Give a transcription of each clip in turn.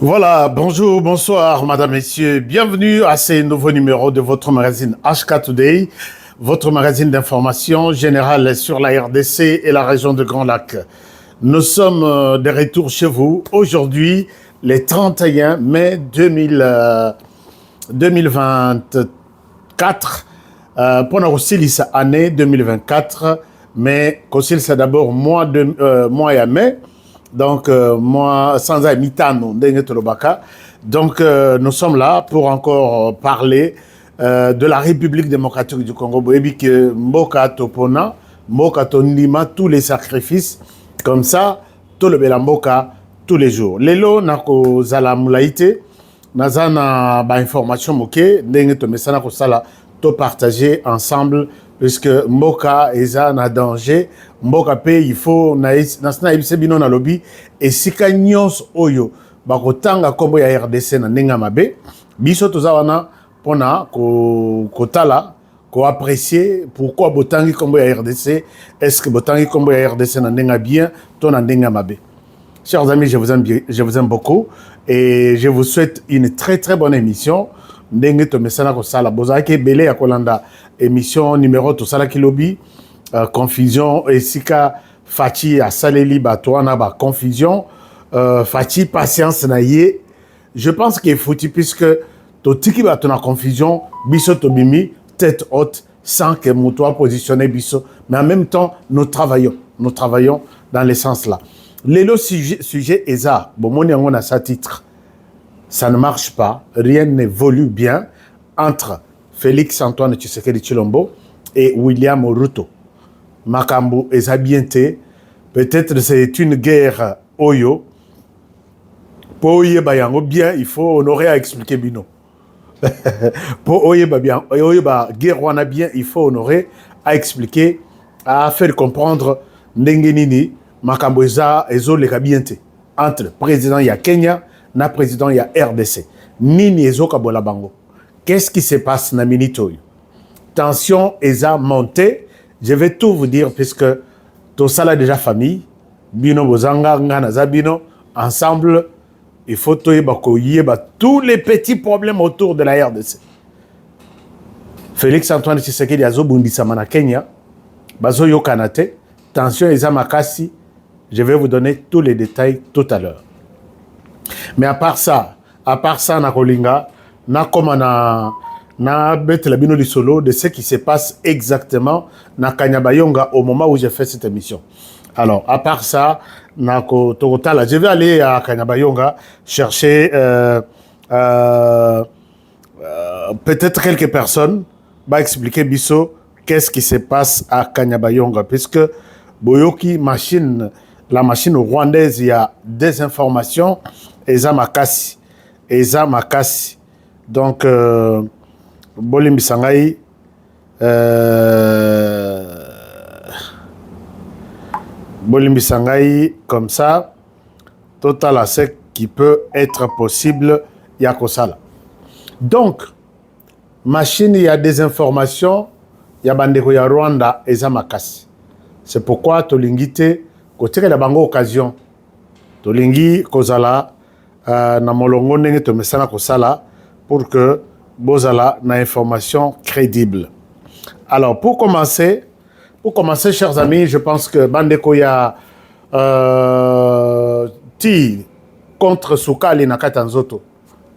Voilà, bonjour, bonsoir, madame, messieurs. Bienvenue à ce nouveau numéro de votre magazine HK Today, votre magazine d'information générale sur la RDC et la région de Grand Lac. Nous sommes de retour chez vous aujourd'hui, le 31 mai 2024, pour nous aussi cette année 2024, mais aussi c'est d'abord mois et mai. Donc, moi, sans amitano, donc, nous sommes là pour encore parler de la République démocratique du Congo. Et que Mboka Topona, Mboka Tonima, tous les sacrifices, comme ça, tout le Belamboka, tous les jours. Lelo, nako zala moulaïte, nazana ba information moke, ndenge to mesana ko sala, to partager ensemble, puisque Mboka eza na danger. Mboka pe il faut nasina ibise bino na lobby et sika nyos oyo bakotanga kombo ya RDC na ndenge mabe biso tozawana pona kotala ko apprécier pourquoi botangi kombo ya RDC, est-ce que botangi kombo ya RDC na ndenge bien to na ndenge mabe. Chers amis, je vous aime beaucoup et je vous souhaite une très très bonne émission. Ndenge to mesana ko sala bozaki belé ya kolanda émission numéro to sala ki lobby. Confusion et sika Fati a saleli batouana ba confusion Fati patience na ye. Je pense qu'il faut puisque to tiki batona confusion biso to bimi tête haute sans que moutoua positionné biso, mais en même temps nous travaillons dans le sens là. Le sujet est ça bon mon yango na sa titre, ça ne marche pas, rien n'évolue bien entre Félix Antoine Tshisekedi Tshilombo et William Ruto. Makambo eza bien te, peut-être c'est une guerre oyo pour oyeba yango bien il faut honorer à expliquer bino pour oyeba bien oyeba guerre wana bien il faut honorer à expliquer, à faire comprendre ndenge nini makambo eza ezoleka bien te entre président ya Kenya na président ya RDC nini ezokabola bango. Qu'est-ce qui se passe na minute oyo? Tension eza montée. Je vais tout vous dire puisque tout ça là déjà famille, bino bozanga ngana zabino ensemble, il faut tous les petits problèmes autour de la RDC. Félix Antoine Tshisekedi azobundisa mana Kenya, bazo yo kanate, tension eza makasi, je vais vous donner tous les détails tout à l'heure. Mais à part ça na kolinga na komana na bête la bino lisolo de ce qui se passe exactement na Kanyabayonga au moment où j'ai fait cette émission. Alors, à part ça, je vais aller à Kanyabayonga chercher peut-être quelques personnes va expliquer biso qu'est-ce qui se passe à Kanyabayonga, puisque Boyoki la machine rwandaise, il y a des informations eza makasi. Donc Bolimbi Sangai comme ça total à ce qui peut être possible yakosala. Donc machine il y a des informations ya bandeko ya Rwanda eza makasi. C'est pourquoi tolingite kotika la bango occasion tolingi kozala na molongo ndenge to mesana kosala pour que bozala na information crédible. Alors pour commencer, chers amis, je pense que bandeko ya ti contre Soukali na Katanzoto.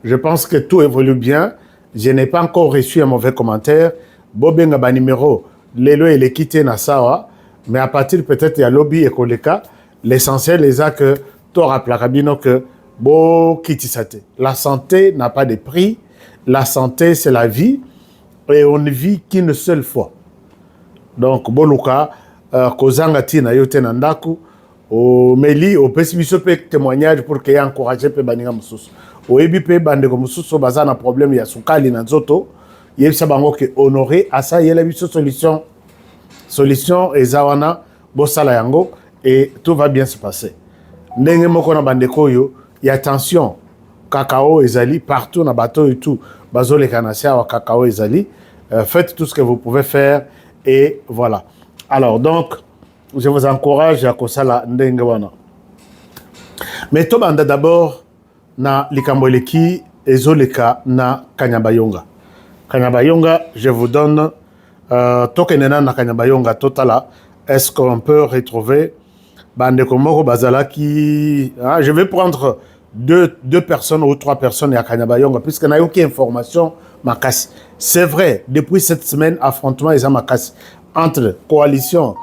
Je pense que tout évolue bien. Je n'ai pas encore reçu un mauvais commentaire. Bobenga ba numéro lelo et l'équité na sawa, mais à partir peut-être ya lobby et koleka, l'essentiel est que tora plakabino que bo kitisate. La santé n'a pas de prix. La santé, c'est la vie, et on ne vit qu'une seule fois. Donc, boluka, kozanga tina yote nandaku, o meli, o pesibiso pe témoignage pour qu'il y ait encouragé pe baninga mususu. O ebi pe bandeko mususu baza na problème ya sukali na nzoto, yebisa bango ke honoré asa yela biso solution. Solution ezawana bosala yango et tout va bien se passer. Ndenge moko na bandeko yo, y a attention. Cacao ezali partout na bateau et tout. Bazole kanasia wa cacao ezali. Faites tout ce que vous pouvez faire et voilà. Alors donc, je vous encourage à kosala ndenge wana. Mais to banda d'abord na likambo eleki ezoleka na Kanyabayonga. Kanyabayonga, je vous donne tokenena na Kanyabayonga totala. Est-ce qu'on peut retrouver bandeko moko bazalaki? Je vais prendre deux personnes ou 3 personnes à Kanyabayonga puisque n'a aucune information makasi. C'est vrai, depuis cette semaine, affrontement est à makasi entre coalition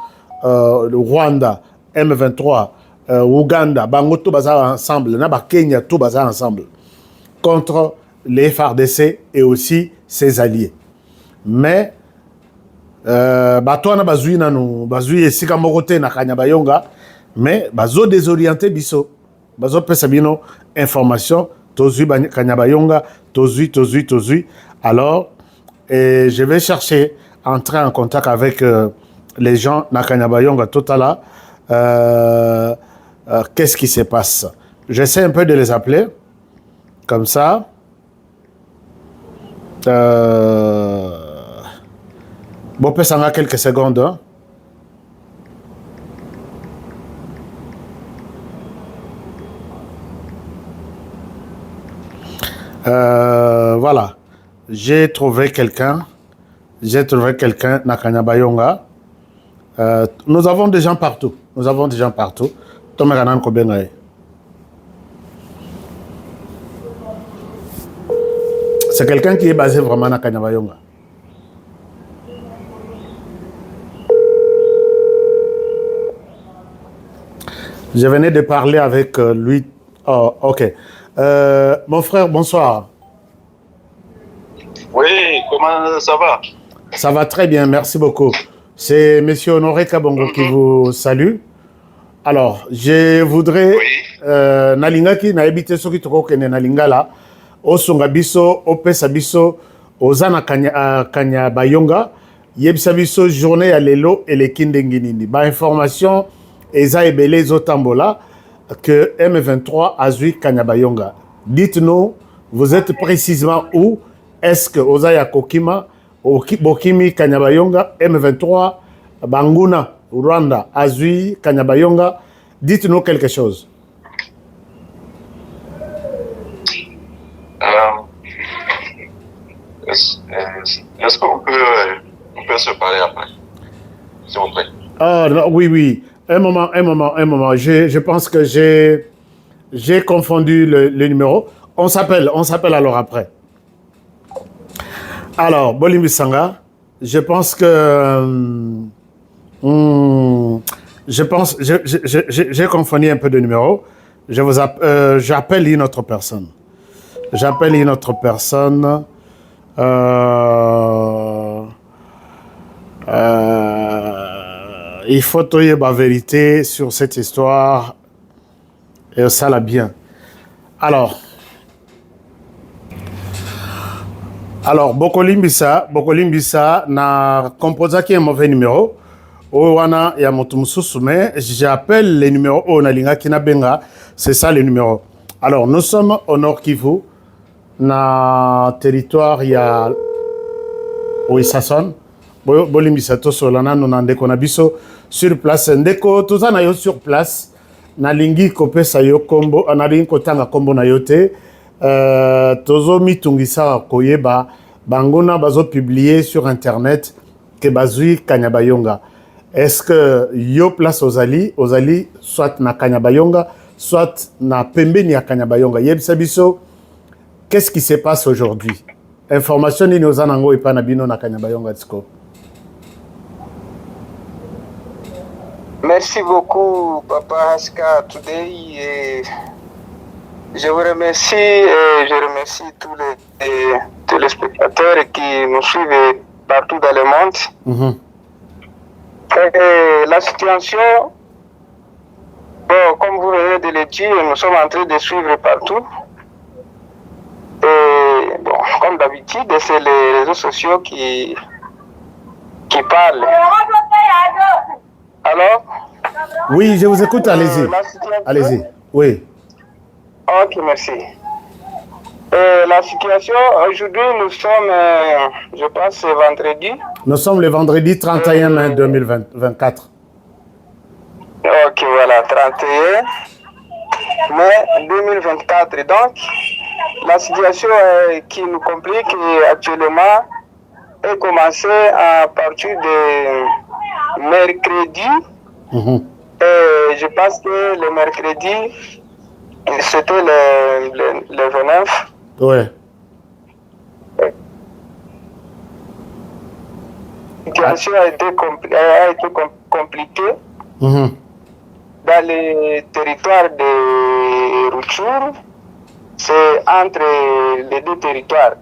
le Rwanda, M23, Ouganda, bango tout bazar ensemble, na Kenya tout bazar ensemble contre les FARDC et aussi ses alliés. Mais bato na bazui nanu bazui esika mokote na Kanyabayonga, mais bazo désorienté biso, bazo pesa bino information tozui Kanyabayonga, tozui. Alors je vais chercher entrer en contact avec les gens na Kanyabayonga totala. Qu'est-ce qui se passe? J'essaie un peu de les appeler comme ça. Bon, peut s'en quelques secondes. Hein? Voilà. J'ai trouvé quelqu'un na Kanyabayonga. Nous avons des gens partout. C'est quelqu'un qui est basé vraiment à Kanyabayonga. Je venais de parler avec lui. Oh, ok. Mon frère, bonsoir. Oui, comment ça va? Ça va très bien, merci beaucoup. C'est Monsieur Honoré Kabongo qui vous salue. Alors, je voudrais... Nalinga ki na ebite soki toko kene nalinga la. Osunga biso, opesa biso, ozana Kanyabayonga. Yebisa biso journée ya lelo elekindenginindi. Ba information eza ebele zotambola que M23 a zui Kanyabayonga. Dites-nous, vous êtes précisément où? Est-ce que Ozaya Kokima, Bokimi Kanyabayonga, M23, Banguna, Rwanda, Azui, Kanyabayonga? Dites-nous quelque chose. Est-ce qu'on peut se parler après, s'il vous plaît? Ah, non, oui. Un moment. Je pense que j'ai confondu le numéro. On s'appelle alors après. Alors, Bolimi Sanga, je pense que... j'ai confondu un peu de numéro. J'appelle une autre personne. Il faut trouver la vérité sur cette histoire et ça l'a bien. Alors, Bokolimbisa na composa qui est un mauvais numéro. Owana ya motumususu, mais j'appelle les numéros Onalinga Kinabenga, c'est ça le numéro. Alors, nous sommes au Nord Kivu, na territoire ya Oisasson. Bolimbisa to solana nonandeko na biso sur place ndeko tozana yo sur place na lingi kopesa yo kombo na lingi kotanga kombo na yote tozo mitungisa koyeba bangona bazo publier sur internet que bazui Kanyabayonga. Est-ce que yo place ozali soit na Kanyabayonga soit na pembeni ya Kanyabayonga? Yebisa biso qu'est-ce qui se passe aujourd'hui? Information ni ozanango epa na bino na Kanyabayonga tiko. Merci beaucoup, Papa Aska Today. Et je vous remercie et je remercie tous les téléspectateurs qui nous suivent partout dans le monde. Et la situation, bon, comme vous venez de le dire, nous sommes en train de suivre partout. Et bon, comme d'habitude, c'est les réseaux sociaux qui parlent. Alors? Oui, je vous écoute, allez-y. Allez-y, oui. Ok, merci. La situation, aujourd'hui, nous sommes, je pense, vendredi. Nous sommes le vendredi 31 mai 2024. Ok, voilà, 31. mai 2024. Donc, la situation qui nous complique actuellement est commencée à partir de mercredi. Et je pense que le mercredi, c'était le 29. Ouais. La situation a été compliquée dans les territoires de Rutshuru. C'est entre les deux territoires.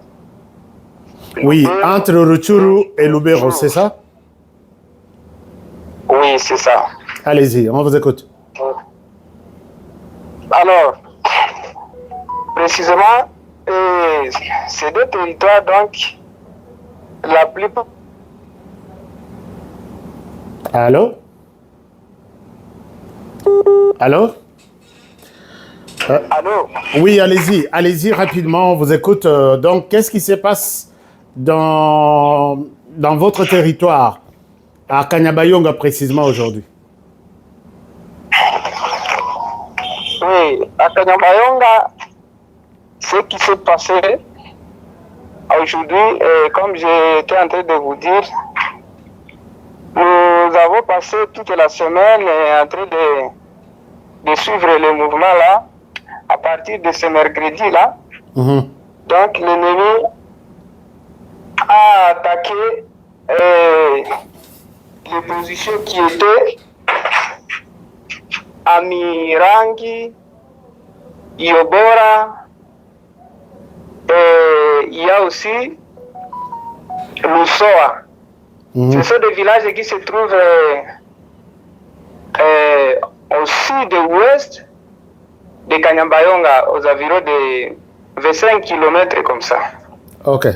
Oui, entre Rutshuru et Lubero, c'est ça? Oui, c'est ça. Allez-y, on vous écoute. Alors, précisément, ces deux territoires, donc, la plupart... Allô? Allô? Allô? Oui, allez-y rapidement, on vous écoute. Donc, qu'est-ce qui se passe dans votre territoire, à Kanyabayonga précisément aujourd'hui? Oui, à Kanyabayonga, ce qui s'est passé aujourd'hui, comme j'étais en train de vous dire, nous avons passé toute la semaine en train de suivre le mouvement là, à partir de ce mercredi-là. Donc, l'ennemi a attaqué les positions qui étaient à Mirangi, Yobora, et il y a aussi Lusoa. Ce sont des villages qui se trouvent au sud-ouest de Kanyabayonga, aux environs de 25 km comme ça. Ok.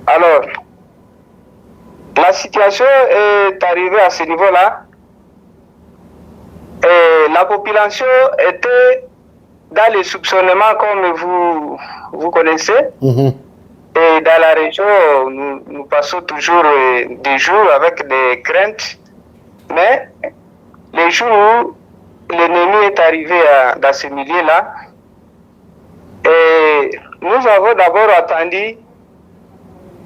Alors, la situation est arrivée à ce niveau-là. La population était dans les soupçonnements comme vous connaissez. Et dans la région, nous passons toujours des jours avec des craintes. Mais les jours où l'ennemi est arrivé dans ce milieu-là, et nous avons d'abord attendu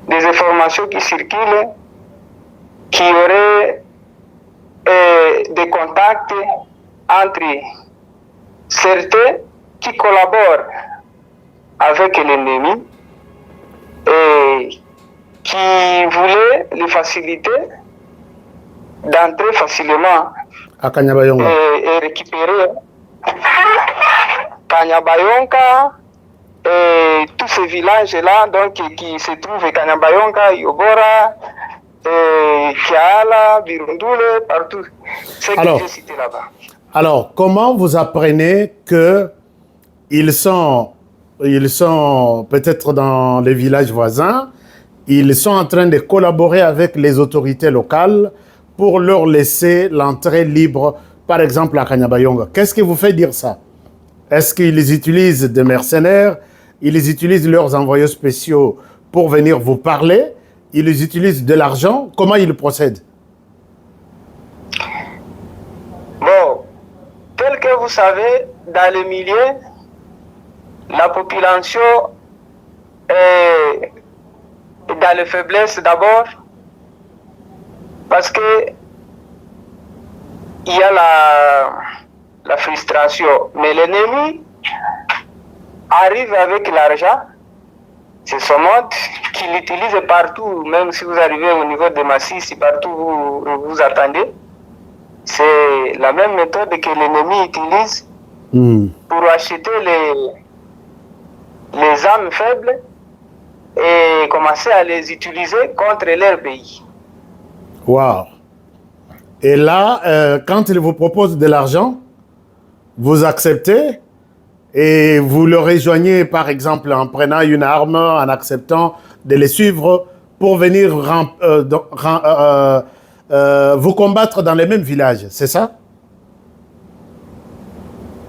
des informations qui circulent, qui auraient des contacts entre certains qui collaborent avec l'ennemi et qui voulaient les faciliter d'entrer facilement à Kanyabayonga et récupérer Kanyabayonga et tous ces villages-là donc, qui se trouvent Kanyabayonga, Yobora, Kiala, Birundule, partout. C'est que j'ai cité là-bas. Alors, comment vous apprenez que ils sont peut-être dans les villages voisins, ils sont en train de collaborer avec les autorités locales pour leur laisser l'entrée libre, par exemple à Kanyabayonga? Qu'est-ce qui vous fait dire ça? Est-ce qu'ils utilisent des mercenaires? Ils utilisent leurs envoyés spéciaux pour venir vous parler? Ils utilisent de l'argent? Comment ils procèdent? Bon, tel que vous savez, dans le milieu, la population est dans les faiblesses d'abord, parce que il y a la frustration. Mais l'ennemi arrive avec l'argent. C'est son mode qu'il utilise partout, même si vous arrivez au niveau de Massis, partout où vous attendez. C'est la même méthode que l'ennemi utilise pour acheter les âmes faibles et commencer à les utiliser contre leur pays. Wow. Et là, quand ils vous proposent de l'argent, vous acceptez et vous le rejoignez, par exemple, en prenant une arme, en acceptant de les suivre pour venir vous combattre dans les mêmes villages, c'est ça?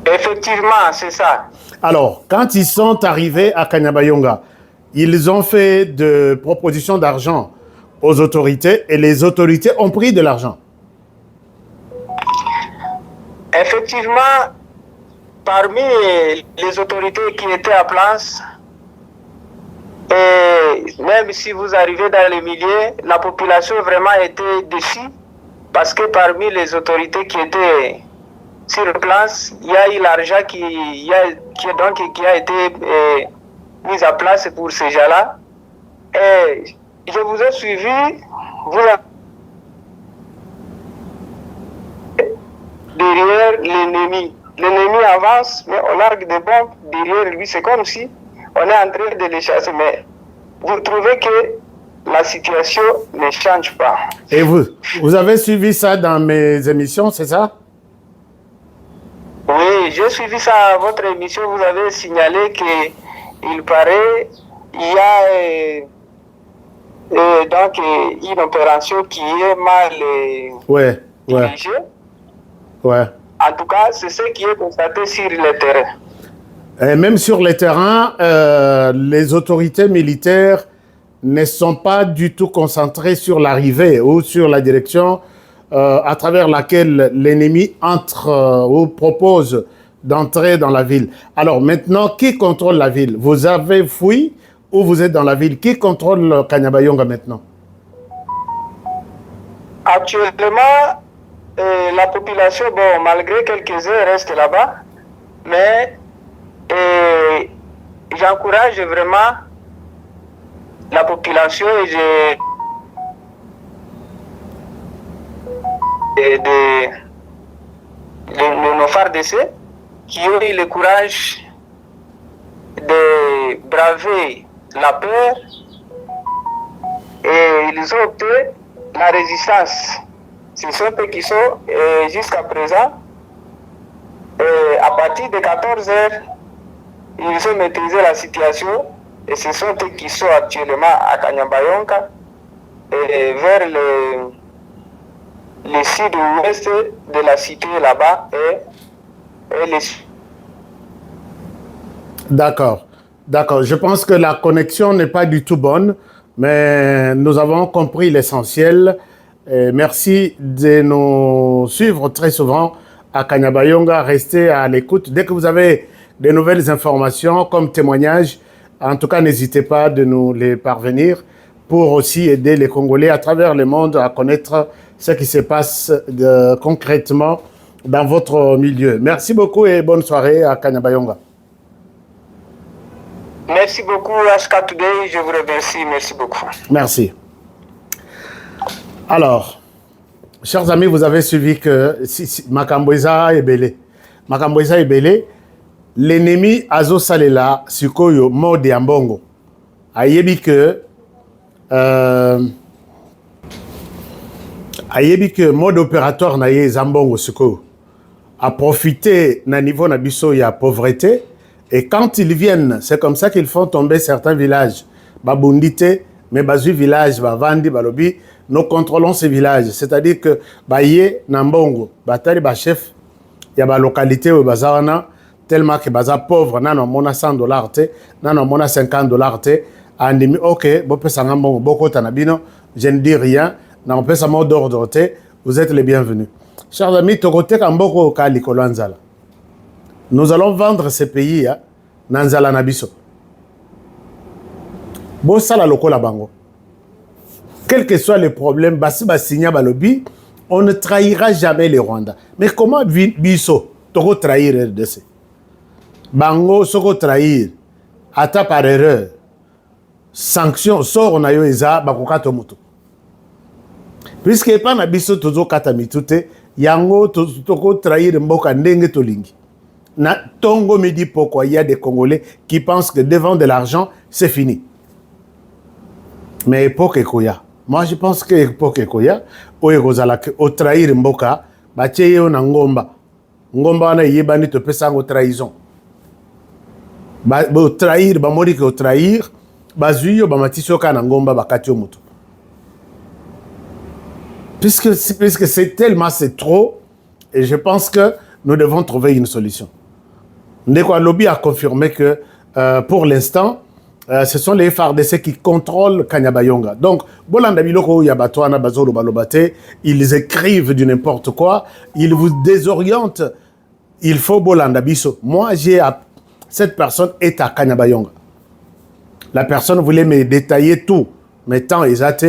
Effectivement, c'est ça. Alors, quand ils sont arrivés à Kanyabayonga, ils ont fait de propositions d'argent aux autorités et les autorités ont pris de l'argent. Effectivement, parmi les autorités qui étaient à place, et même si vous arrivez dans les milieux, la population vraiment était déçue parce que parmi les autorités qui étaient sur place, il y a eu l'argent qui a été mis à place pour ces gens-là. Et je vous ai suivi, vous avez derrière l'ennemi. L'ennemi avance, mais on largue des bombes derrière lui. C'est comme si on est en train de les chasser. Mais vous trouvez que la situation ne change pas. Et vous avez suivi ça dans mes émissions, c'est ça? Oui, j'ai suivi ça à votre émission. Vous avez signalé qu'il paraît il y a donc une opération qui est mal dirigée. Ouais. En tout cas, c'est ce qui est constaté sur le terrain. Et même sur le terrain, les autorités militaires ne sont pas du tout concentrées sur l'arrivée ou sur la direction à travers laquelle l'ennemi entre ou propose d'entrer dans la ville. Alors maintenant, qui contrôle la ville? Vous avez fui ou vous êtes dans la ville? Qui contrôle Kanyabayonga maintenant? Actuellement, la population, bon, malgré quelques-uns, reste là-bas, mais j'encourage vraiment la population de nos FARDC qui ont eu le courage de braver la peur et ils ont opté la résistance. Ce sont eux qui sont jusqu'à présent, à partir de 14 heures, ils ont maîtrisé la situation et ce sont eux qui sont actuellement à Kanyabayonga et vers le sud-ouest de la cité là-bas et les... D'accord. Je pense que la connexion n'est pas du tout bonne, mais nous avons compris l'essentiel. Merci de nous suivre très souvent à Kanyabayonga. Restez à l'écoute. Dès que vous avez de nouvelles informations comme témoignages, en tout cas, n'hésitez pas de nous les parvenir pour aussi aider les Congolais à travers le monde à connaître ce qui se passe concrètement dans votre milieu. Merci beaucoup et bonne soirée à Kanyabayonga. Merci beaucoup, Aska Today. Je vous remercie. Merci beaucoup. Merci. Alors, chers amis, vous avez suivi que Makamboisa est belé. Makamboisa est belé. L'ennemi Azo Salela, Sikoyo, mode Ambongo. Ayebi que mode opératoire na ye Zambongo Sikoyo a profité na niveau na biso ya pauvreté. Et quand ils viennent, c'est comme ça qu'ils font tomber certains villages. Babundite, mais bazu village, bavandi, balobi, nous contrôlons ces villages. C'est-à-dire que baye Nambongo, batali ba chef, y a ba localité où bazana tellement que baza pauvre, nano mona $100 te, nano mona $50 te, andimi ok, bo pesa ngambongo, boko tanabino, je ne dis rien, nan pesa mot d'ordre te, vous êtes les bienvenus. Chers amis, tokote kamboko kali kolwanzala. Nous allons vendre ces pays à Nanzala Nabiso. Bossala lokola bango. Quel que soit le problème, basi basigna balobi, on ne trahira jamais les Rwandais. Mais comment biso toko trahir RDC? Bango soko trahir, ata par erreur, sanction, sort na yo eza bakokato mutu. Puisque pas na biso tozo kata mitute, yango toko trahir mboka ndenge tolingi. Na Tongo me dit pourquoi il y a des Congolais qui pensent que devant de l'argent, c'est fini. Mais époque Ekoya. Moi, je pense que époque Ekoya, au trahir Mboka, batie yo na ngomba. Ngomba na yebani te pesa ngo trahison. Ba trahir, ba mori que trahir, bazuyo ba matisoka na ngomba bakatio mutu. Puisque c'est tellement, c'est trop, et je pense que nous devons trouver une solution. Ndeko Alobi a confirmé que pour l'instant, ce sont les FARDC qui contrôlent Kanyabayonga. Donc, Bolanda Biloko Yabatouana Bazolo Balobate, ils écrivent du n'importe quoi, ils vous désorientent. il faut bolanda biso. Moi, cette personne est à Kanyabayonga. La personne voulait me détailler tout. Mais tant exact,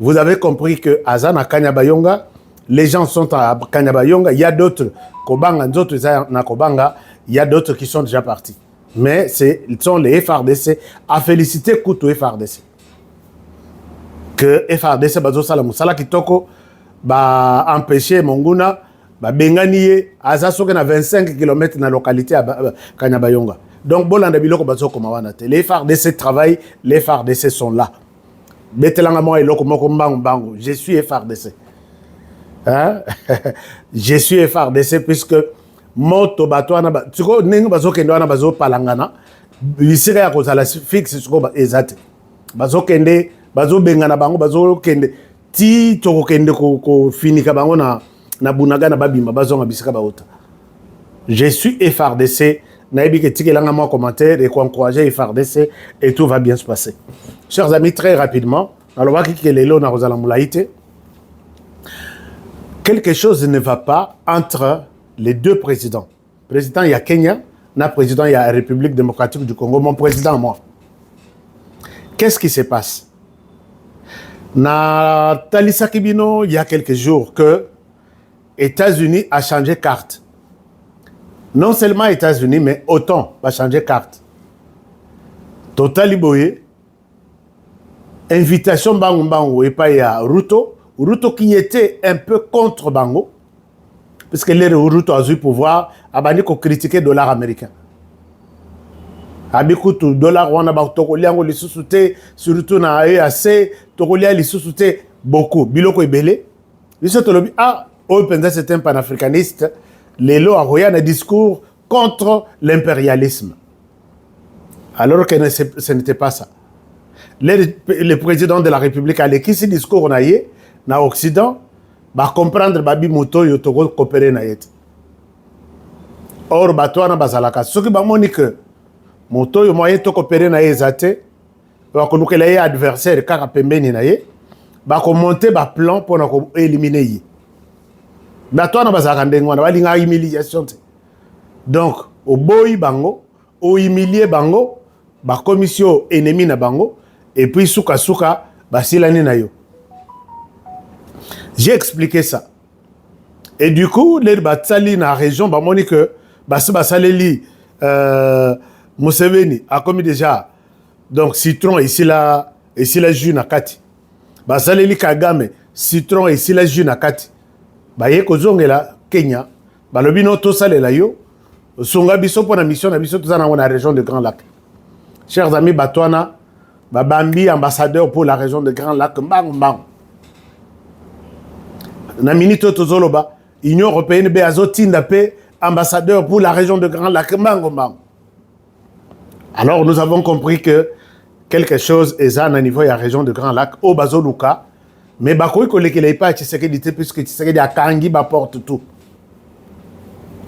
vous avez compris que Azana Kanyabayonga, les gens sont à Kanyabayonga, il y a d'autres, Kobanga, d'autres na Kobanga, il y a d'autres qui sont déjà partis. Mais ils sont les FRDC à féliciter Koutou FRDC. Que FRDC bazo sala musala kitoko ba empêcher Monguna ba benganie aza soke na 25 km na localité à Kanyabayonga. Donc bolanda biloko bazo komawana te. Les FRDC travaillent, les FRDC sont là. Betelanga moi eloko moko mbangu, je suis FRDC. Hein? Je suis FRDC puisque moto batwana ba tiko ninga bazo kende wana bazo palangana bisira ya kozala fixe tiko ba ezate. Bazo kende bazo bengana bango bazo kende ti toko kende ko finika bango na bunaga na babima bazo ngabisika baota. Je suis FRDC. Naïbi que tikelanga moi commentaire et encourager FRDC et tout va bien se passer. Chers amis, très rapidement, alors quelque chose ne va pas entre les deux présidents. Président il y a Kenya, na président il y a la République démocratique du Congo, mon président moi. Qu'est-ce qui se passe? Na Talisa Kibino, il y a quelques jours que États-Unis a changé carte. Non seulement États-Unis, mais autant va changer carte. Total Iboye, invitation Bango et pas à Ruto qui était un peu contre Bango, parce que les Ruto a eu pouvoir, a banni qu'on critiquait le dollar américain. Abikutu dollar wana ba tokolia ngo lisusuté surtout na EAC tokolia lisusuté beaucoup biloko ebele biso tolobi o penza c'est un panafricaniste. Les lois ont un discours contre l'impérialisme. Alors que ce n'était pas ça. Le président de la République a écrit ce discours dans l'Occident, va comprendre Babi Moto Yotogo coopérer na yet. Or, Batouana Bazalaka. Ce qui m'a que Moto yo moyen to coopérer na yezate, va connaître les adversaires car pembeni na ye, va monter ba plan pour éliminer yi. Batouana Bazalaka ndengwana va linga humiliation. Donc, au boy bango, au humilier bango, ba commission ennemi na bango, et puis souka ba silani na yo. J'ai expliqué ça. Et du coup, les batsali na région, ba moni que basaleli Museveni a commis déjà donc citron ici la jus na kati. Basaleli Kagame citron ici la jus na kati. Ba ye kozongela Kenya, ba lobino to salela yo. Songa biso pour la mission na biso dans la région de Grand Lac. Chers amis Batouana, Babambi ambassadeur pour la région de Grand Lac, mbang. Na minito tozoloba, Union européenne beazo tinda pe ambassadeur pour la région de Grand Lac, mbang. Alors nous avons compris que quelque chose est à niveau de la région de Grand Lac, au Bazoluka, mais bakoy kolekele pas Tshisekedi puisque Tshisekedi a kangi ba porte tout.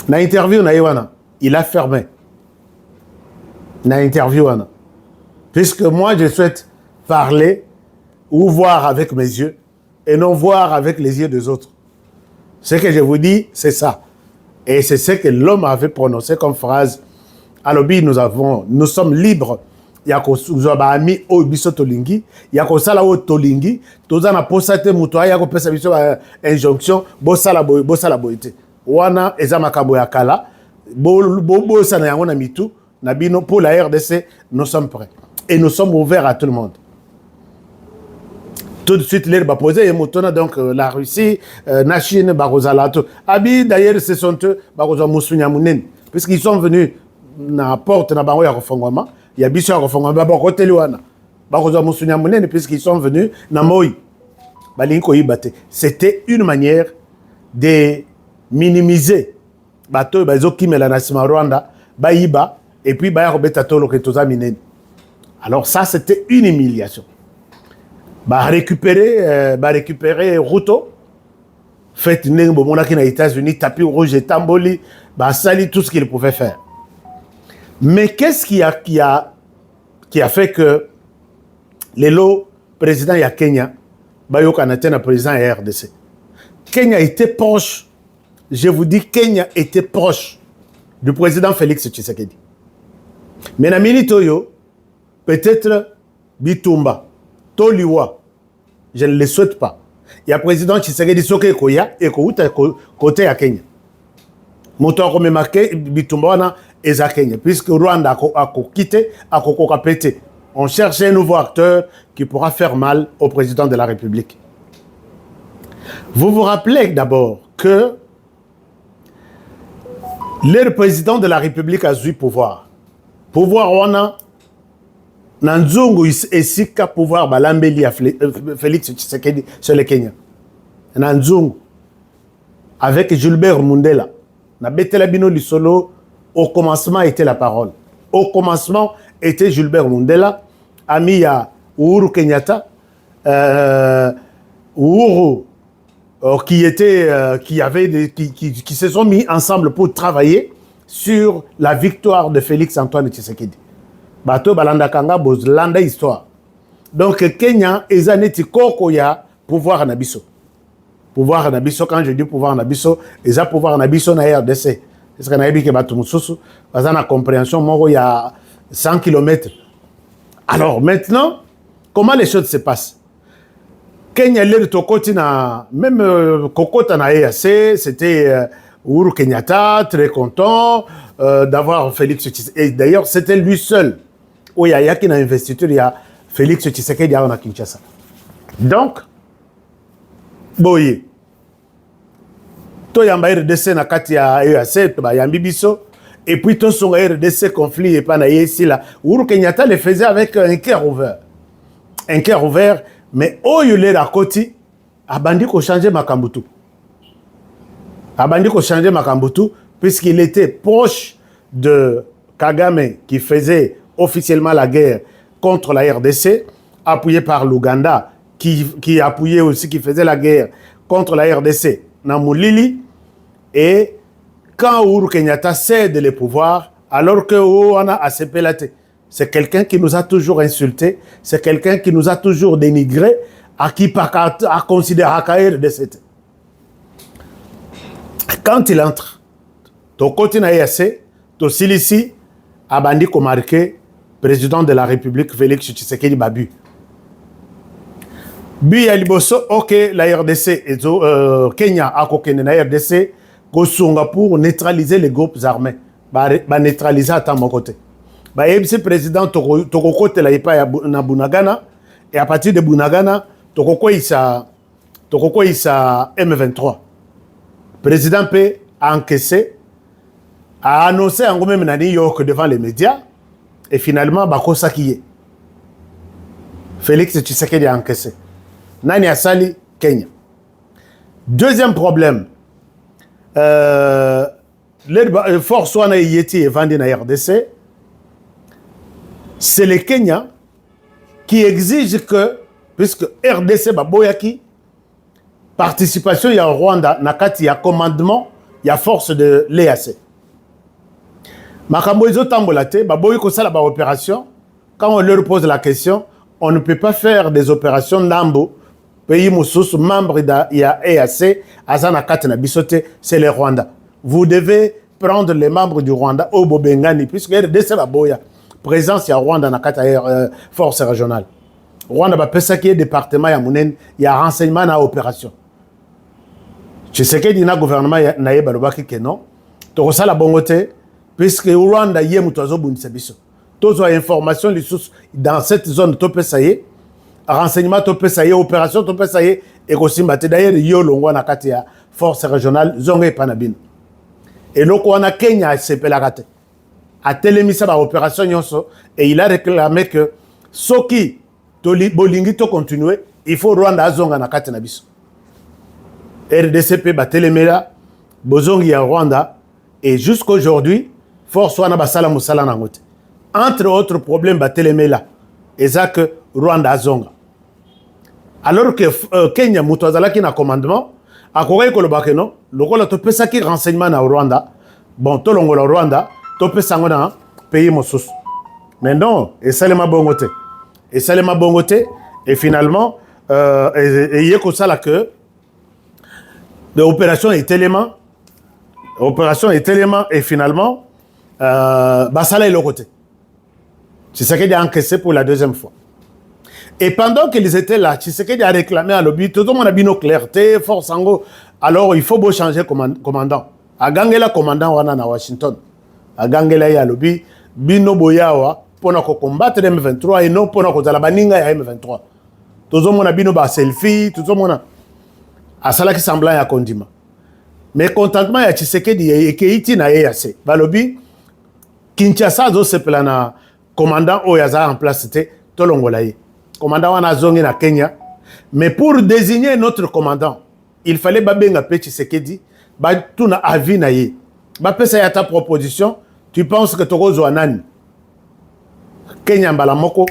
Na interview na yewana. Il a fermé. Une interview. Puisque moi, je souhaite parler ou voir avec mes yeux et non voir avec les yeux des autres. Ce que je vous dis, c'est ça. Et c'est ce que l'homme avait prononcé comme phrase. Alobi, nous sommes libres. Il y a un ami au biso tolingi, il y a un au tolingi, tout ça n'a pas été moutoua, il y a une injonction, bossala boite. Wana ezamaka boyakala. Pour la RDC, nous sommes prêts. Et nous sommes ouverts à tout le monde. Tout de suite, l'air va poser, donc la Russie, la Chine, Abi, d'ailleurs, ce sont eux, puisqu'ils sont venus à la porte, il y a Bissou à Rofongama, puisqu'ils sont venus à Moï. C'était une manière de minimiser bateau bazo kimela na sima Rwanda baïba et puis ba robeta tolo que toza minene. Alors ça c'était une humiliation. Récupérer Ruto fait nengo monaki na États-Unis tapis rouge et tamboli sali tout ce qu'il pouvait faire. Mais qu'est-ce qui a fait que les lots président ya Kenya bayo kanatena président ya RDC. Kenya était proche. Je vous dis, Kenya était proche du président Félix Tshisekedi. Mais na minute oyo, peut-être Bitumba, Toliwa, je ne le souhaite pas. Il y a le président Tshisekedi Soke Koya et Kouta côté à Kenya. Moto a marqué Bitumba wana eza Kenya, puisque Rwanda a quitté, a pété. On cherche un nouveau acteur qui pourra faire mal au président de la République. Vous vous rappelez d'abord que le président de la République a eu pouvoir. Pouvoir wana Nanzungu esika pouvoir balambeli à Félix Tshisekedi sur le Kenya. Nanzungu avec Gilbert Mundela. Na betela bino lisolo au commencement était la parole. Au commencement était Gilbert Mundela, ami à Uhuru Kenyatta, Uhuru qui se sont mis ensemble pour travailler sur la victoire de Félix Antoine Tshisekedi. Bato balanda kanga bozlanda histoire. Donc Kenya ezaneti koko ya pouvoir na biso. Pouvoir na biso, quand je dis pouvoir na biso, eza pouvoir na biso na RDC. Est-ce que na yebi ke bato mususu baza na compréhension moko ya 100 km. Alors maintenant, comment les choses se passent? Kenya le tokoti na même kokota na EAC, c'était Uhuru Kenyatta, très content d'avoir Félix Tshisekedi. Et d'ailleurs, c'était lui seul. Où il y a qui investiture, il y a Félix Tshisekedi à Kinshasa. Donc, boye. To yamba RDC na kati ya EAC, to ba yambi biso. Et puis, to son RDC conflit et pas na ici là. Uhuru Kenyatta le faisait avec un cœur ouvert. Un cœur ouvert, mais au lieu de la côté, abandi ko changer Makambutu. Abandi ko changer Makambutu, puisqu'il était proche de Kagame qui faisait officiellement la guerre contre la RDC, appuyé par l'Ouganda qui appuyait aussi, qui faisait la guerre contre la RDC, Namoulili. Et quand Uhuru Kenyatta cède le pouvoir, alors que Ouana a CPLAT, c'est quelqu'un qui nous a toujours insultés, c'est quelqu'un qui nous a toujours dénigrés, à qui a considéré la RDC. Quand il entre, ton côté na EAC, ton Silici, a bandi ko marqué président de la République Félix Tshisekedi Babu. Bi ya liboso, ok, la RDC et Kenya a kokene na RDC kosunga pour neutraliser les groupes armés. Ba neutraliser à mon côté. Ba ebisi président toko kote la ipa na Bunagana et à partir de Bunagana toko isa M23. Président P a encaissé, a annoncé en même à New York devant les médias, et finalement, Bako Sakiye. Félix Tshisekedi a encaissé. Nani Asali, Kenya. Deuxième problème, les forces Wana Yeti et vendues dans la RDC, c'est le Kenya qui exige que, puisque RDC Baboyaki, participation, il y a Rwanda, Nakati, il y a commandement, il y a force de l'EAC. Makambo izo tambolate, baboyi ko sala ba opération. Quand on leur pose la question, on ne peut pas faire des opérations d'ambo. Pays mususu membre de l'EAC, azana katna bisote, c'est le Rwanda. Vous devez prendre les membres du Rwanda au Bobengani, puisque RDC baboya présence ya Rwanda na kata force régionale. Rwanda ba pesa qui est département ya munen, il y a renseignement na opération. Je sais que le gouvernement na yeba lobaki que non. To sala bongote puisque Rwanda yé mutozo bundisa biso. Tozo information dans cette zone topé ça y renseignement topé ça y opération topé ça y et kosimba te d'ailleurs yo longwa na kati ya force régionale zonge panabine. Et loko wana Kenya s'epela kate. A telemisa ba opération nyonso et il a réclamé que soki bolingi to continuer, il faut Rwanda azonga na kati na biso. RDCP batelemela bozongi ya Rwanda et jusqu'aujourd'hui force wana basala musala na ngote. Entre autres problèmes batelemela eza que Rwanda azonga. Alors que Kenya mutwazalaki na commandement akokai kolobake no lokola to pesa ki renseignement na Rwanda bon to longola Rwanda to pesa ngona pays mosusu. Mais non, et salema bongote. Et salema bongote et finalement et yeko sala que l'opération est élément et finalement basala et le côté. Tshisekedi a encaissé pour la deuxième fois. Et pendant qu'ils étaient là, Tshisekedi a réclamé à l'objet, tout le monde a dit nos clarté, force en go. Alors il faut beau changer commandant. A gangela commandant wana na Washington. A gangela ya lobby, bino boyawa pour nous combattre M23 et non pour nous la baninga ya M23. Tout le monde a bino ba selfie, tout le monde a sala qui semblant ya condiment. Mais contentement ya Tshisekedi et Keiti na EAC. Ba lobby Kinshasa zo sepelana commandant Oyaza en place c'était Tolongolaye. Commandant wana zongi na Kenya. Mais pour désigner notre commandant, il fallait babenga pe Tshisekedi, ba tuna avis na ye. Ba pesa ya ta proposition, tu penses que Togozo anani? Kenya Mbalamoko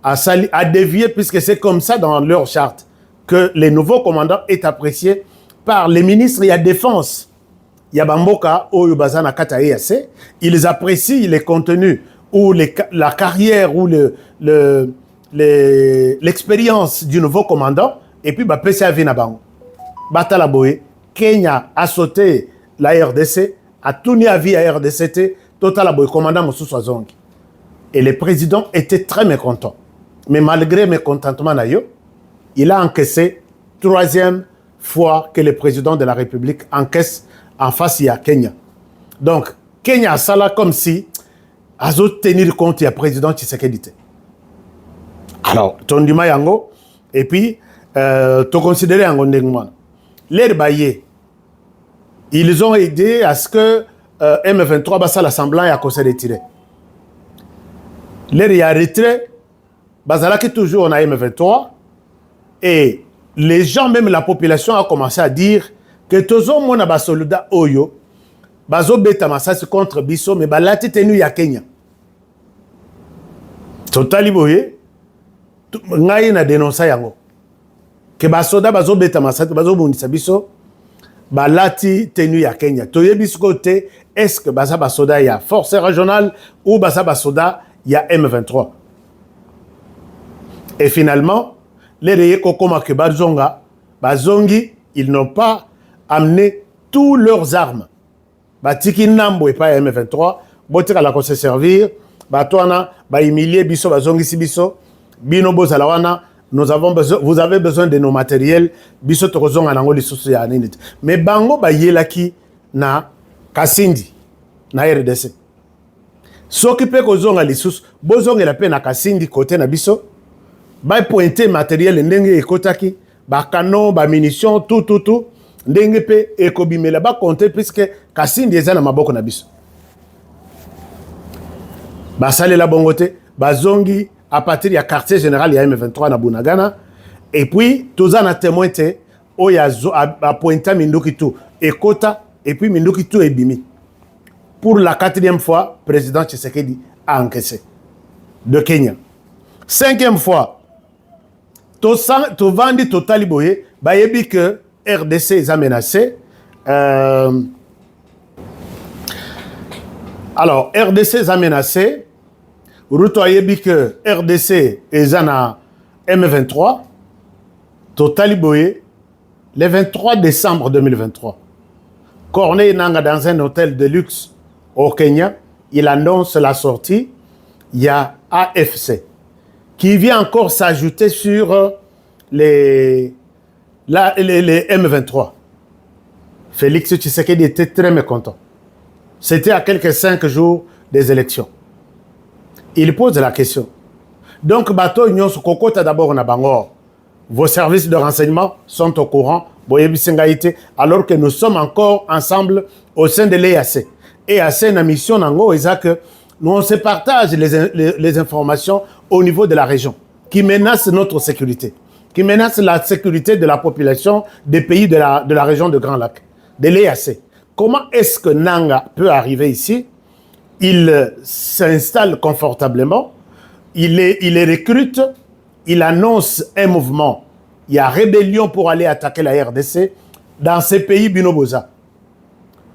a dévié puisque c'est comme ça dans leur charte que les nouveaux commandants est apprécié par les ministres de la Défense. Yabamboka ou Bazana Kata EAC, ils apprécient les contenus ou la carrière ou l'expérience du nouveau commandant et puis PCA Vinabango. Batalaboé, Kenya a sauté la RDC, a tourné à vie à RDCT, Totalaboé, commandant Moussou Swazongi. Et le président était très mécontent. Mais malgré mécontentement, il a encaissé troisième fois que le président de la République encaisse en face à Kenya. Donc, Kenya a ça là comme si a tenir compte du président Tshisekedi. Alors, Tondima Yango, et puis, tu considères Yango Ndengman. Les Baye, ils ont aidé à ce que M23 basa l'Assemblée a conseillé de tirer. Les retrait, Bazalaki toujours on a M23, et les gens, même la population, a commencé à dire que tous les gens qui soldats Oyo, bazo beta masasi contre Bisso, mais balati tenu ya Kenya. Totali boye, ngai na dénonça yango. Que basoda bazo beta masasi, bazo bundisa Bisso, balati tenu ya Kenya. Toye biso côté, est-ce que basa basoda ya force régionale ou basa basoda ya M23? Et finalement, les Reyeko Komake Bazonga, Bazongi, ils n'ont pas amené tous leurs armes. Batiki Nambo et pas M23, Botika la se servir, Batouana, Baimilie, Bisso, Bazongi Sibiso, Bino Bozalawana, vous avez besoin de nos matériels, Bisso Torozong Anango Lissusu ya Ninit. Mais Bango Bayelaki na Kasindi, na RDC. S'occuper Kozonga Lissusu, Bozonga la peine na Kasindi côté na Bisso, ba pointer matériel ndenge ekotaki ba canon ba munitions tout ndenge pe ekobimela ba compter puisque Kasindi eza na maboko na biso ba sale la bongote ba zongi à partir ya quartier général ya M23 na Bunagana et puis tous en témoin te oyazo a pointer minduki tout ekota et puis minduki tout ebimi pour la quatrième fois président Tshisekedi a encaissé de Kenya. Cinquième fois to vandi totali boye bayebi que RDC est menacé. Alors RDC est menacé. Ruto ayebi que RDC est na M23. Totali boye le 23 décembre 2023. Corneille Nanga dans un hôtel de luxe au Kenya, il annonce la sortie. Il y a AFC qui vient encore s'ajouter sur les M23. Félix Tshisekedi était très mécontent. C'était à quelques 5 jours des élections. Il pose la question. Donc, Bato Union Sokokota d'abord na Bangor. Vos services de renseignement sont au courant, alors que nous sommes encore ensemble au sein de l'EAC. EAC, la mission Nango, c'est que nous on se partage les informations au niveau de la région qui menacent notre sécurité, qui menacent la sécurité de la population des pays de la région de Grand Lac, de l'EAC. Comment est-ce que Nanga peut arriver ici? Il s'installe confortablement, il les recrute, il annonce un mouvement. Il y a rébellion pour aller attaquer la RDC dans ces pays Binoboza.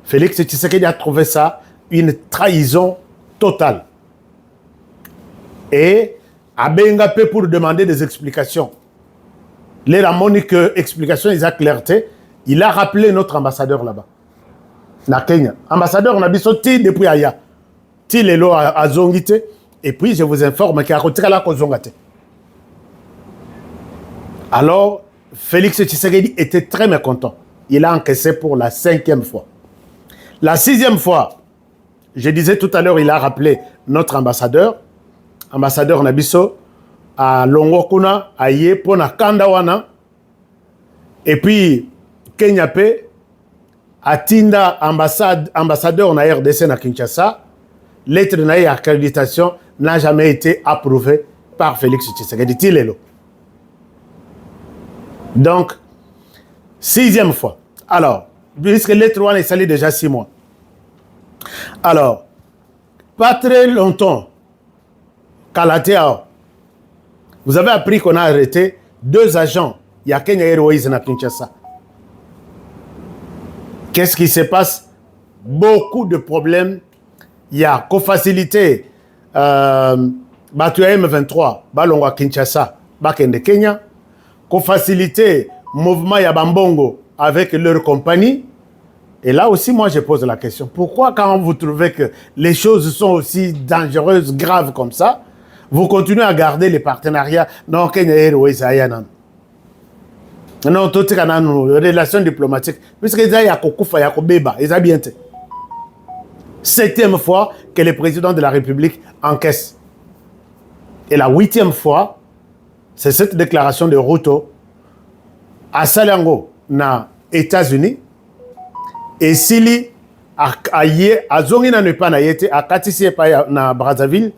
Félix Tshisekedi a trouvé ça une trahison totale. Et Abenga Pe pour demander des explications. Les ramoniques explications, ils ont clarté. Il a rappelé notre ambassadeur là-bas. Na Kenya. Ambassadeur, on a bisoti depuis Aya. Tilelo a zongite. Et puis, je vous informe qu'il y a un kozongate. Alors, Félix Tshisekedi était très mécontent. Il a encaissé pour la 5e fois. La 6e fois, je disais tout à l'heure, il a rappelé notre ambassadeur Nabiso, à Longokuna, à Yepona Kandawana, et puis Kenyape, à Tinda, ambassadeur na RDC na Kinshasa, lettre d'accréditation n'a jamais été approuvée par Félix Tshisekedi Tilelo. Donc, 6e fois. Alors, puisque lettre one est salée déjà 6 mois. Alors, pas très longtemps, Kalatea, vous avez appris qu'on a arrêté 2 agents. Il y a Kenya Airways à Kinshasa. Qu'est-ce qui se passe? Beaucoup de problèmes. Il y a co-facilité Batu M23, Balonga Kinshasa, Bakende Kenya. Co-facilité mouvement Yabambongo avec leur compagnie. Et là aussi, moi, je pose la question. Pourquoi, quand vous trouvez que les choses sont aussi dangereuses, graves comme ça, vous continuez à garder les partenariats dans Kenya Airways Ayanan? Non, tout est dans les relations diplomatiques. Puisque il y a Kokoufa, il y a Kobeba, ils ont bien été. 7e fois que le président de la République encaisse. Et la 8e fois, c'est cette déclaration de Ruto à Salango, na États-Unis, et Sili, à Zongina ne pas na yete, à Katisi na Brazzaville,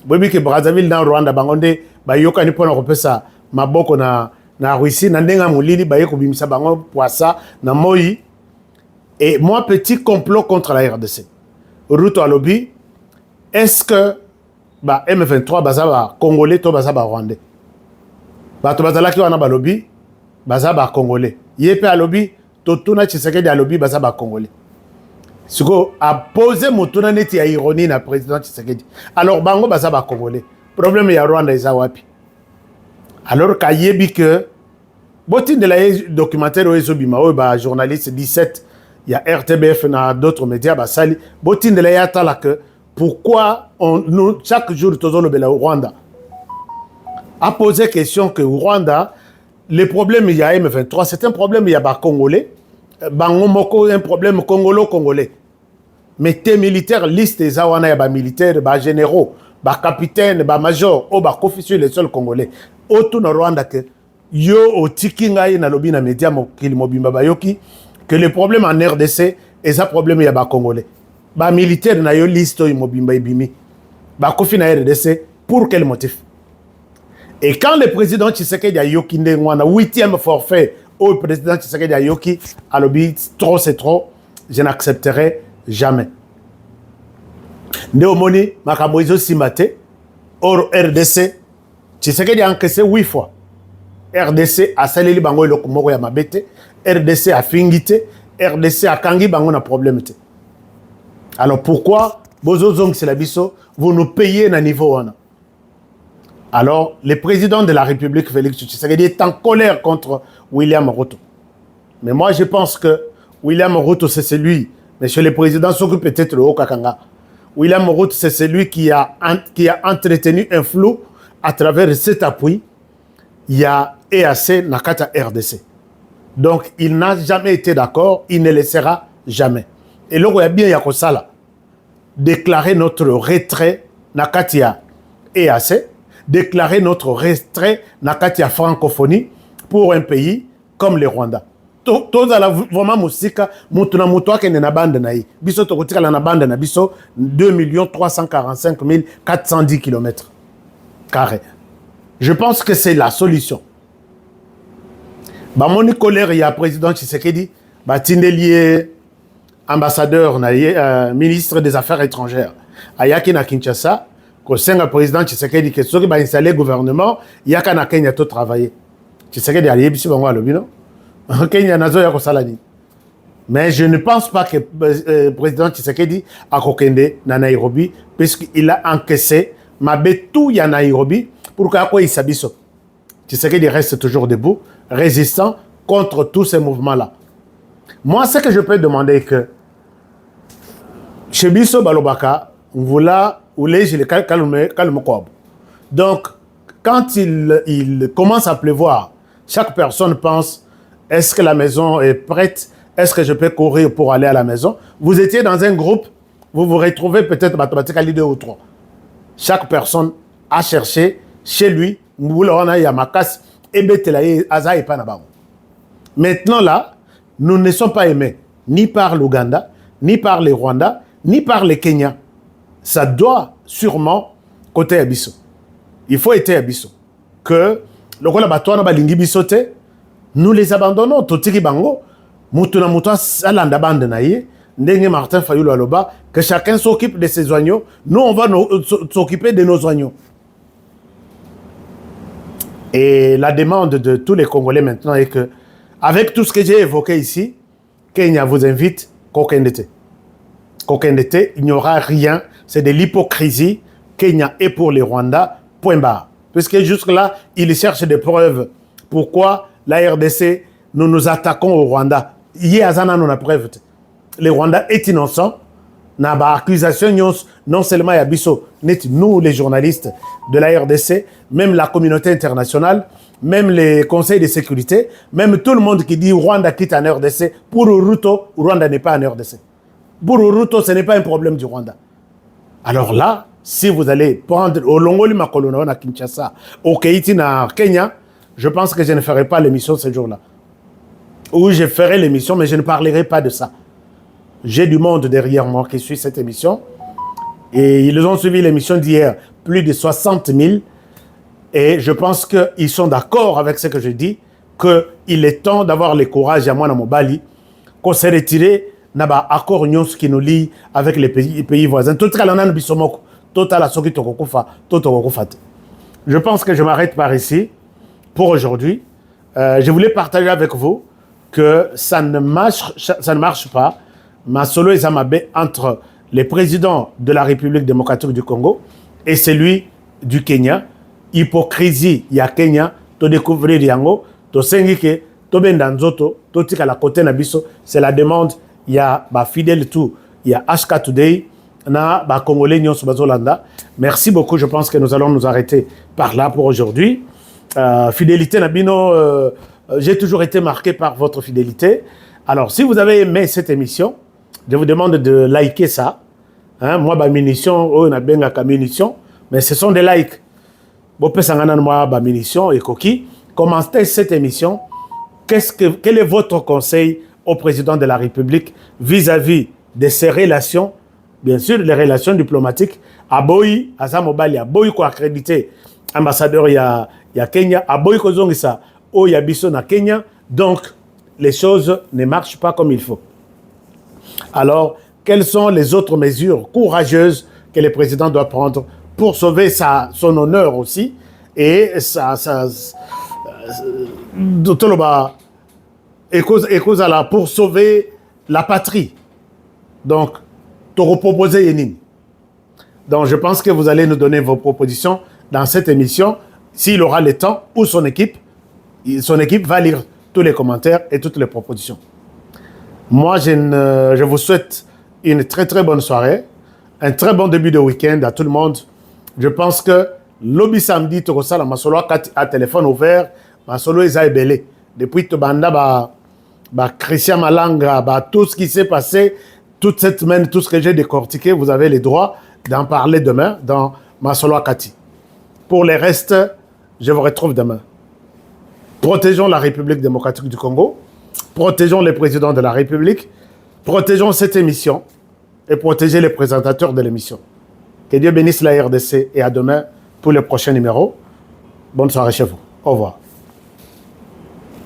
Bobi que Brazzaville dans Rwanda, Bangonde, Bayoka ni pona kopesa maboko na Russie, na ndenga mulili, Bayeko bimisa bango, Poissa, na Moyi, et moi, petit complot contre la RDC. Ruto à lobby, est-ce que M23 bazaba Congolais, to bazaba Rwandais? Bato bazala ki wana ba lobby, bazaba Congolais. Yepe à lobby, Totuna Tshisekedi à lobby, bazaba Congolais. Siko a posé motuna neti ya ironie na président Tshisekedi. Alors bango bazaba Congolais. Problème ya Rwanda eza wapi? Alors ka yebi que botin de la documentaire oezo bima o ba journaliste 17, il y a RTBF na d'autres médias ba sali botin de la yata là que pourquoi nous chaque jour tozo le au Rwanda a posé question que au Rwanda le problème il y a M23 c'est un problème il y a ba Congolais bango moko un problème congolais mais tes militaires liste des awana ya ba militaires ba généraux ba capitaine ba major o ba officier les seuls Congolais autour na Rwanda que yo o tikinga na lobby na média mokili mobimba bayoki que le problème en RDC est un problème ya ba Congolais ba militaire na yo liste o mobimba ibimi ba kofi na RDC pour quel motif? Et quand le président Tshisekedi a yoki ndengwana 8e forfait au président Tshisekedi a yoki a lobby trop c'est trop, je n'accepterai jamais. Néomoni makamoizo simate or RDC Tshisekedi a encaissé 8 fois. RDC a saleli bango eloko moko ya mabete, RDC a fingité, RDC a kangi bango na problème te. Alors pourquoi bozozong c'est la biso, vous nous payez na niveau wana? Alors le président de la République Félix Tshisekedi est en colère contre William Ruto. Mais moi je pense que William Ruto c'est celui, monsieur le président s'occupe peut-être au Kakanga. William Ruto c'est celui qui a entretenu un flou à travers cet appui. Il y a EAC Nakata RDC. Donc, il n'a jamais été d'accord, il ne le sera jamais. Et là, il y a bien Yakosala déclarer notre retrait Nakatia EAC, déclarer notre retrait Nakatia francophonie pour un pays comme le Rwanda. Tout ça vraiment musika mutuna mutoa ke na bande na yi. Biso to kotika na bande na biso 2 345 410 km carrés. Je pense que c'est la solution. Bamoni colère, il y a président Tshisekedi, Tindelier, ambassadeur, ministre des Affaires étrangères. Ayaki na Kinshasa, que c'est le président Tshisekedi qui a installé le gouvernement, il y a qu'à Kenya tout travailler. Tshisekedi a lié, c'est bon, le Kenya n'a pas de mais je ne pense pas que le président Tshisekedi a kokende na Nairobi, puisqu'il a encaissé Mabetou ya Nairobi. Pourquoi il s'abisso? Tshisekedi reste toujours debout, résistant contre tous ces mouvements-là. Moi, ce que je peux demander que chez Bisso Balobaka, voilà, ou les calme quoi. Donc, quand il commence à pleuvoir, chaque personne pense, est-ce que la maison est prête? Est-ce que je peux courir pour aller à la maison? Vous étiez dans un groupe, vous vous retrouvez peut-être mathématiquement 2 ou 3. Chaque personne a cherché chez lui, maintenant là, nous ne sommes pas aimés ni par l'Ouganda, ni par les Rwandais, ni par les Kenyans. Ça doit sûrement côté Abisso. Il faut être Abisso. Que nous les abandonnons. Totiki bango, mutuna mutua alanda bande naie, ndenge Martin Fayulu aloba, que chacun s'occupe de ses oignons. Nous, on va s'occuper de nos oignons. Et la demande de tous les Congolais maintenant est que, avec tout ce que j'ai évoqué ici, Kenya vous invite Kokendete. Kokendete, il n'y aura rien. C'est de l'hypocrisie. Kenya est pour les Rwandais, point barre. Puisque jusque-là, ils cherchent des preuves. Pourquoi la RDC, nous nous attaquons au Rwanda? Hier, nous avons preuve. Les Rwandais est innocent. N'a pas accusation, non seulement Yabiso, nous les journalistes de la RDC, même la communauté internationale, même les conseils de sécurité, même tout le monde qui dit Rwanda quitte en RDC, pour Ruto, Rwanda n'est pas en RDC. Pour Ruto, ce n'est pas un problème du Rwanda. Alors là, si vous allez prendre au Longoli Makolono à Kinshasa, au Keiti na Kenya, je pense que je ne ferai pas l'émission ce jour-là. Ou je ferai l'émission, mais je ne parlerai pas de ça. J'ai du monde derrière moi qui suit cette émission. Et ils ont suivi l'émission d'hier, plus de 60 000. Et je pense qu'ils sont d'accord avec ce que je dis, qu'il est temps d'avoir le courage à moi dans mon Bali, qu'on s'est retiré, n'a pas accord qui nous lie avec les pays voisins. Tout cas, je pense que je m'arrête par ici pour aujourd'hui. Je voulais partager avec vous que ça ne marche pas. Masolo et Zamabe entre le président de la République démocratique du Congo et celui du Kenya. Hypocrisie, il y a Kenya, to découvrir yango, to sengike, to bendanzoto, to tika la côté nabiso, c'est la demande, il y a fidèle tout, il y a HK Today, na Congolais Nyon Subazolanda. Merci beaucoup, je pense que nous allons nous arrêter par là pour aujourd'hui. Fidélité Nabino, j'ai toujours été marqué par votre fidélité. Alors, si vous avez aimé cette émission, je vous demande de liker ça. Hein, moi, munition, on a bien la munition, mais ce sont des likes. Munition et coquille. Commentez cette émission. Quel est votre conseil au président de la République vis-à-vis de ses relations, bien sûr, les relations diplomatiques? Aboyi, Azamobali, Aboyi ko accrédité ambassadeur il y a Kenya, Aboyi ko zongisa o yabiso na Kenya. Donc, les choses ne marchent pas comme il faut. Alors, quelles sont les autres mesures courageuses que le président doit prendre pour sauver son honneur aussi et pour sauver la patrie? Donc, te reproposer Yenin. Donc, je pense que vous allez nous donner vos propositions dans cette émission. S'il aura le temps, ou son équipe va lire tous les commentaires et toutes les propositions. Moi, je vous souhaite une très très bonne soirée, un très bon début de week-end à tout le monde. Je pense que lobby samedi, tu as masolo à téléphone ouvert, masolo est belé. Depuis que banda Christian Malanga, tout ce qui s'est passé, toute cette semaine, tout ce que j'ai décortiqué, vous avez le droit d'en parler demain dans Masolo Akati. Pour les restes, je vous retrouve demain. Protégeons la République démocratique du Congo, protégeons les présidents de la République, protégeons cette émission et protégeons les présentateurs de l'émission. Que Dieu bénisse la RDC et à demain pour le prochain numéro. Bonne soirée chez vous. Au revoir.